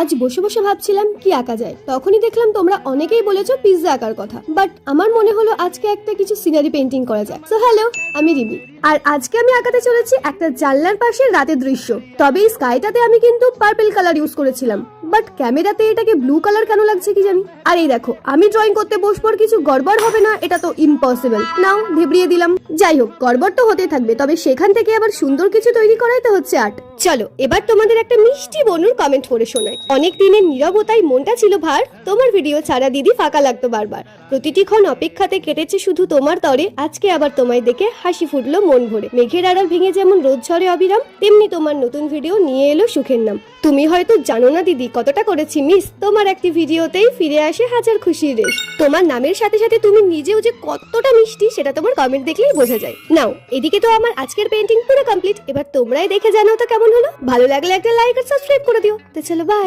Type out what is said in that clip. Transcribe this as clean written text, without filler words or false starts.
আজ বসে বসে ভাবছিলাম কি আঁকা যায়, তখনই দেখলাম তোমরা অনেকেই বলেছো পিৎজা আঁকার কথা। বাট আমার মনে হলো আজকে একটা কিছু সিনারি পেন্টিং করা যায়। সো হ্যালো, আমি রিমি, আর আজকে আমি আঁকাতে চলেছি একটা জানলার পাশে রাতের দৃশ্য। তবে এই স্কাইটাতে আমি কিন্তু পার্পল কালার ইউজ করেছিলাম, বাট ক্যামেরাতে এটাকে ব্লু কালার কেন লাগছে কি জানি। আর এই দেখো, আমি ড্রয়িং করতে বসবার কিছু গড়বড় হবে না, এটা তো ইম্পসিবল। নাও ধেবড়িয়ে দিলাম। যাই হোক, গড়বড় তো হতে থাকবে, তবে সেখান থেকে আবার সুন্দর কিছু তৈরি করাই তো হচ্ছে আর্ট। চলো এবার তোমাদের একটা মিষ্টি বনুর কমেন্ট পড়ে শোনাই। অনেক দিনের নীরবতায় মনটা ছিল ভার, তোমার ভিডিও ছাড়া দিদি ফাঁকা লাগতো বারবার। প্রতিটি ক্ষণ অপেক্ষাতে কেটেছে শুধু তোমার তরে, আজকে আবার তোমায় দেখে হাসি ফুটলো মন ভরে। মেঘের আড়াল ভেঙে যেমন রোদ ঝরে অবিরাম, তেমনি তোমার নতুন ভিডিও নিয়ে এলো সুখের নাম। তুমি হয়তো জানো না দিদি কতটা করেছি মিস, তোমার একটি ভিডিওতেই ফিরে আসে হাজার খুশির রেশ। তোমার নামের সাথে সাথে তুমি নিজেও যে কতটা মিষ্টি সেটা তোমার কমেন্ট দেখলেই বোঝা যায়। নাও এদিকে তো আমার আজকের পেন্টিং পুরো কমপ্লিট, এবার তোমরাই দেখে জানাও তো কেমন হলো। ভালো লাগলে একটা লাইক আর সাবস্ক্রাইব করে দিও। তো চলো বাই।